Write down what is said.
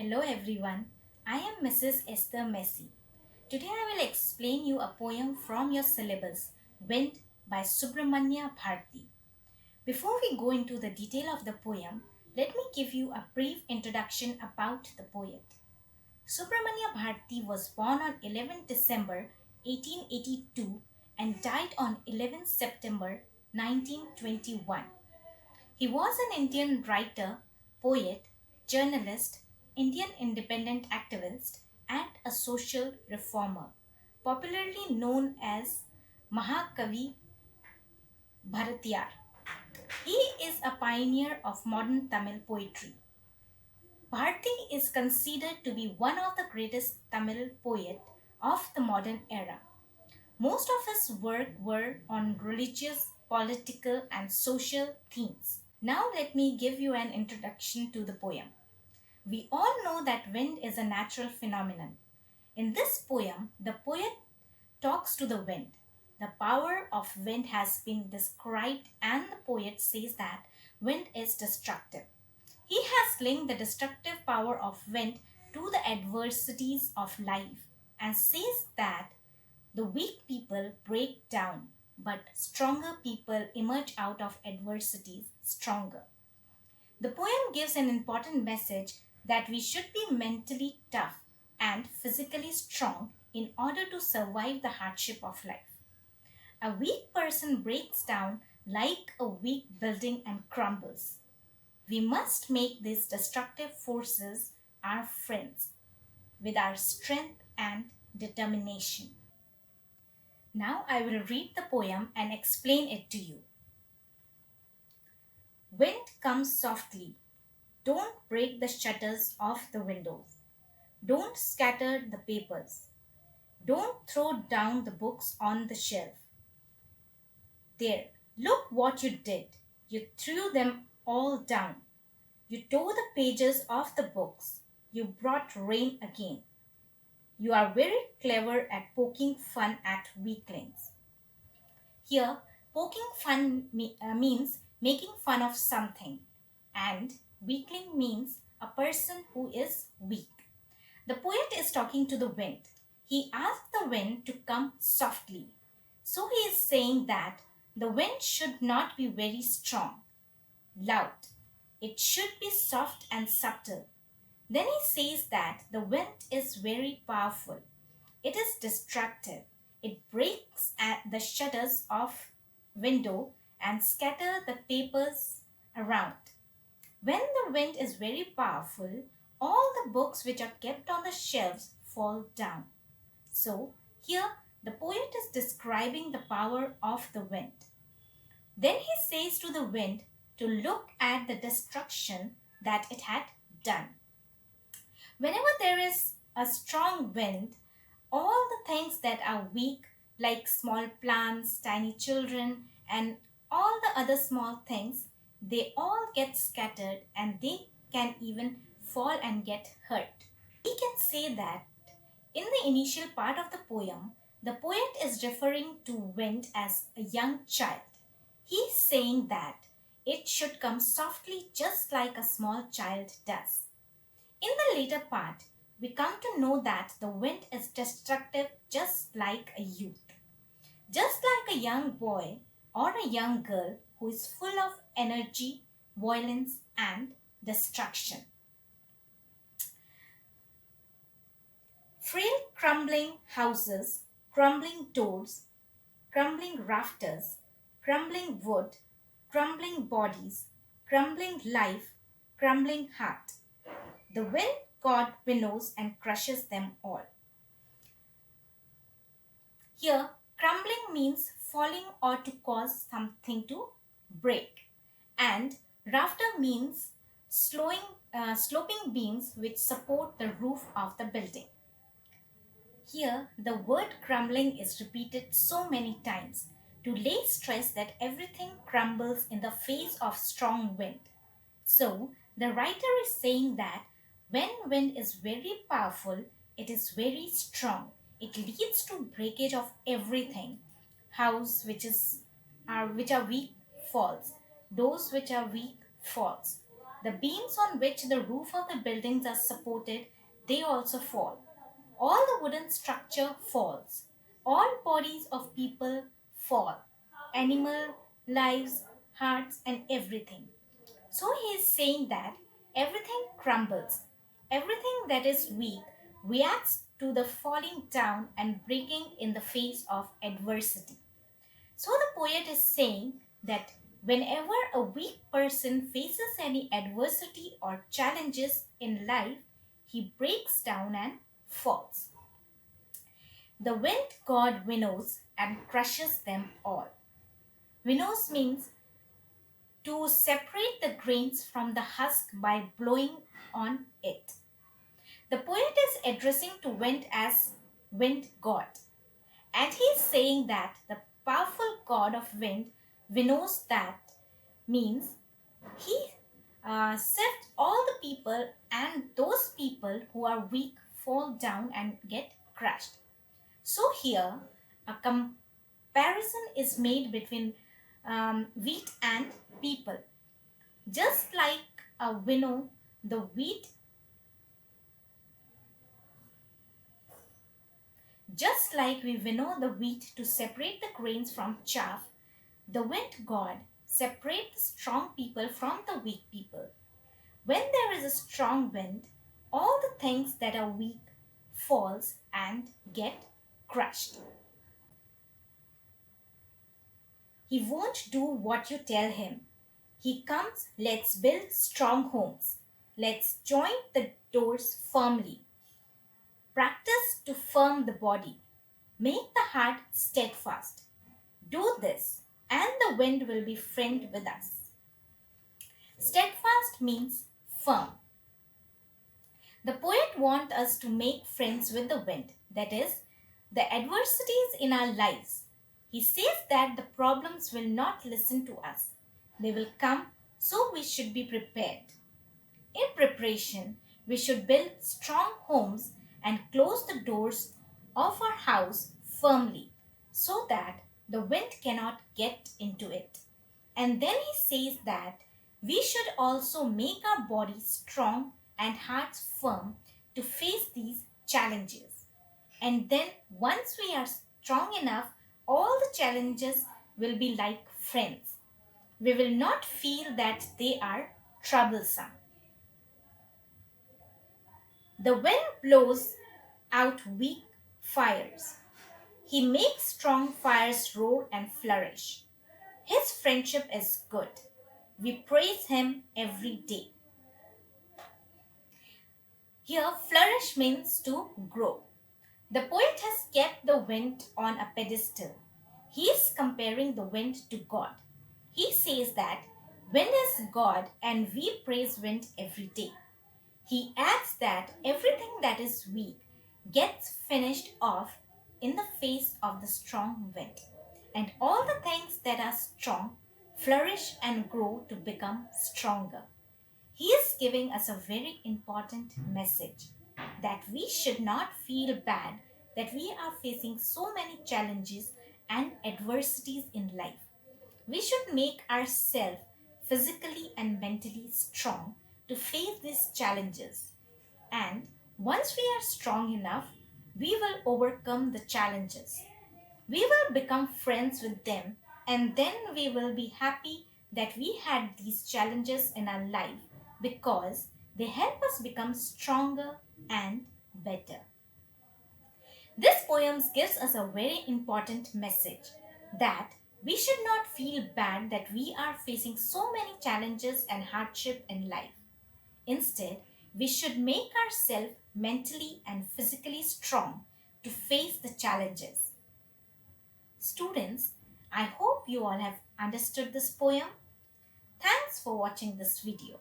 Hello everyone, I am Mrs Esther Massey. Today I will explain you a poem from your syllabus, Wind by Subramania Bharti. Before we go into the detail of the poem, let me give you a brief introduction about the poet. Subramania Bharti was born on 11 December 1882 and died on 11 September 1921. He was an Indian writer, poet, journalist, Indian independent activist, and a social reformer, popularly known as Mahakavi Bharatiyar. He is a pioneer of modern Tamil poetry. Bharti is considered to be one of the greatest Tamil poets of the modern era. Most of his work were on religious, political, and social themes. Now, let me give you an introduction to the poem. We all know that wind is a natural phenomenon. In this poem, the poet talks to the wind. The power of wind has been described, and the poet says that wind is destructive. He has linked the destructive power of wind to the adversities of life and says that the weak people break down, but stronger people emerge out of adversities stronger. The poem gives an important message that we should be mentally tough and physically strong in order to survive the hardship of life. A weak person breaks down like a weak building and crumbles. We must make these destructive forces our friends with our strength and determination. Now I will read the poem and explain it to you. Wind comes softly. Don't break the shutters of the windows. Don't scatter the papers. Don't throw down the books on the shelf. There, look what you did. You threw them all down. You tore the pages of the books. You brought rain again. You are very clever at poking fun at weaklings. Here, poking fun means making fun of something, and weakling means a person who is weak. The poet is talking to the wind. He asked the wind to come softly. So he is saying that the wind should not be very strong, loud. It should be soft and subtle. Then he says that the wind is very powerful. It is destructive. It breaks at the shutters of window and scatter the papers around. When the wind is very powerful, all the books which are kept on the shelves fall down. So, here the poet is describing the power of the wind. Then he says to the wind to look at the destruction that it had done. Whenever there is a strong wind, all the things that are weak, like small plants, tiny children, and all the other small things, they all get scattered and they can even fall and get hurt. We can say that in the initial part of the poem, the poet is referring to wind as a young child. He's saying that it should come softly just like a small child does. In the later part, we come to know that the wind is destructive just like a youth. Just like a young boy or a young girl who is full of energy, violence, and destruction. Frail crumbling houses, crumbling doors, crumbling rafters, crumbling wood, crumbling bodies, crumbling life, crumbling heart. The wind god winnows and crushes them all. Here, crumbling means falling or to cause something to break, and rafter means sloping beams which support the roof of the building. Here, the word crumbling is repeated so many times to lay stress that everything crumbles in the face of strong wind. So, the writer is saying that when wind is very powerful, it is very strong. It leads to breakage of everything. House which are weak falls. Doors which are weak falls. The beams on which the roof of the buildings are supported, they also fall. All the wooden structure falls. All bodies of people fall. Animal lives, hearts, and everything. So he is saying that everything crumbles. Everything that is weak reacts to the falling down and breaking in the face of adversity. So the poet is saying that whenever a weak person faces any adversity or challenges in life, he breaks down and falls. The wind god winnows and crushes them all. Winnows means to separate the grains from the husk by blowing on it. The poet is addressing to wind as wind god, and he is saying that the powerful god of wind winnows, that means he sifts all the people, and those people who are weak fall down and get crushed. So here a comparison is made between wheat and people. Just like a winnow the wheat, just like we winnow the wheat to separate the grains from chaff, the wind god separates the strong people from the weak people. When there is a strong wind, all the things that are weak falls and get crushed. He won't do what you tell him. He comes, let's build strong homes. Let's join the doors firmly. Practice to firm the body. Make the heart steadfast. Do this, and the wind will be friend with us. Steadfast means firm. The poet wants us to make friends with the wind, that is, the adversities in our lives. He says that the problems will not listen to us. They will come, so we should be prepared. In preparation, we should build strong homes and close the doors of our house firmly so that the wind cannot get into it. And then he says that we should also make our bodies strong and hearts firm to face these challenges. And then once we are strong enough, all the challenges will be like friends. We will not feel that they are troublesome. The wind blows out weak fires. He makes strong fires roar and flourish. His friendship is good. We praise him every day. Here, flourish means to grow. The poet has kept the wind on a pedestal. He is comparing the wind to God. He says that wind is God and we praise wind every day. He adds that everything that is weak gets finished off in the face of the strong wind, and all the things that are strong flourish and grow to become stronger. He is giving us a very important message that we should not feel bad that we are facing so many challenges and adversities in life. We should make ourselves physically and mentally strong to face these challenges. And once we are strong enough, we will overcome the challenges. We will become friends with them, and then we will be happy that we had these challenges in our life because they help us become stronger and better. This poem gives us a very important message that we should not feel bad that we are facing so many challenges and hardship in life. Instead, we should make ourselves mentally and physically strong to face the challenges. Students, I hope you all have understood this poem. Thanks for watching this video.